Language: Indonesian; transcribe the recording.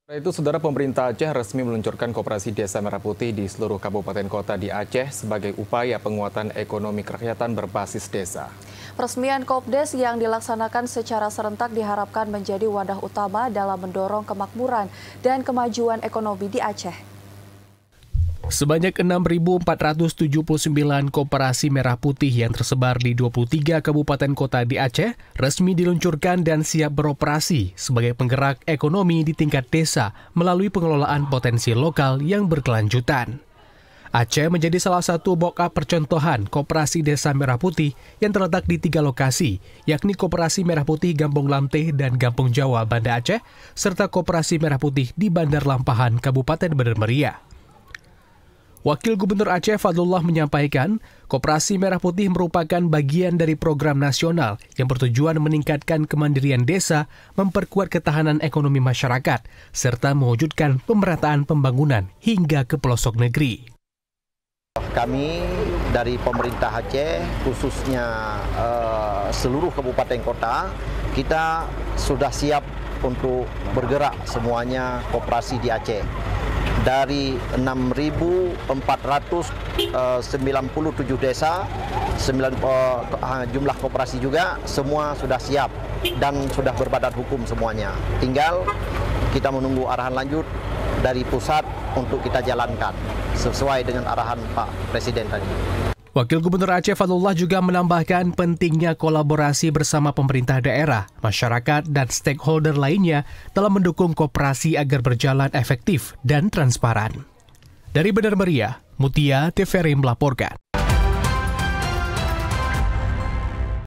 Itu saudara, pemerintah Aceh resmi meluncurkan Koperasi Desa Merah Putih di seluruh kabupaten kota di Aceh sebagai upaya penguatan ekonomi kerakyatan berbasis desa. Peresmian Kopdes yang dilaksanakan secara serentak diharapkan menjadi wadah utama dalam mendorong kemakmuran dan kemajuan ekonomi di Aceh. Sebanyak 6.479 koperasi merah putih yang tersebar di 23 kabupaten kota di Aceh resmi diluncurkan dan siap beroperasi sebagai penggerak ekonomi di tingkat desa melalui pengelolaan potensi lokal yang berkelanjutan. Aceh menjadi salah satu bokap percontohan Koperasi Desa Merah Putih yang terletak di 3 lokasi, yakni Koperasi Merah Putih Gampong Lamteh dan Gampong Jawa, Banda Aceh, serta Koperasi Merah Putih di Bandar Lampahan, Kabupaten Bener Meriah. Wakil Gubernur Aceh Fadlullah menyampaikan, Koperasi Merah Putih merupakan bagian dari program nasional yang bertujuan meningkatkan kemandirian desa, memperkuat ketahanan ekonomi masyarakat, serta mewujudkan pemerataan pembangunan hingga ke pelosok negeri. Kami dari pemerintah Aceh, khususnya seluruh kabupaten kota, kita sudah siap untuk bergerak semuanya koperasi di Aceh. Dari 6.497 desa, jumlah koperasi juga, semua sudah siap dan sudah berbadan hukum semuanya. Tinggal kita menunggu arahan lanjut dari pusat untuk kita jalankan sesuai dengan arahan Pak Presiden tadi. Wakil Gubernur Aceh Fadlullah juga menambahkan pentingnya kolaborasi bersama pemerintah daerah, masyarakat, dan stakeholder lainnya dalam mendukung koperasi agar berjalan efektif dan transparan. Dari Bener Meriah, Mutia TVRI melaporkan.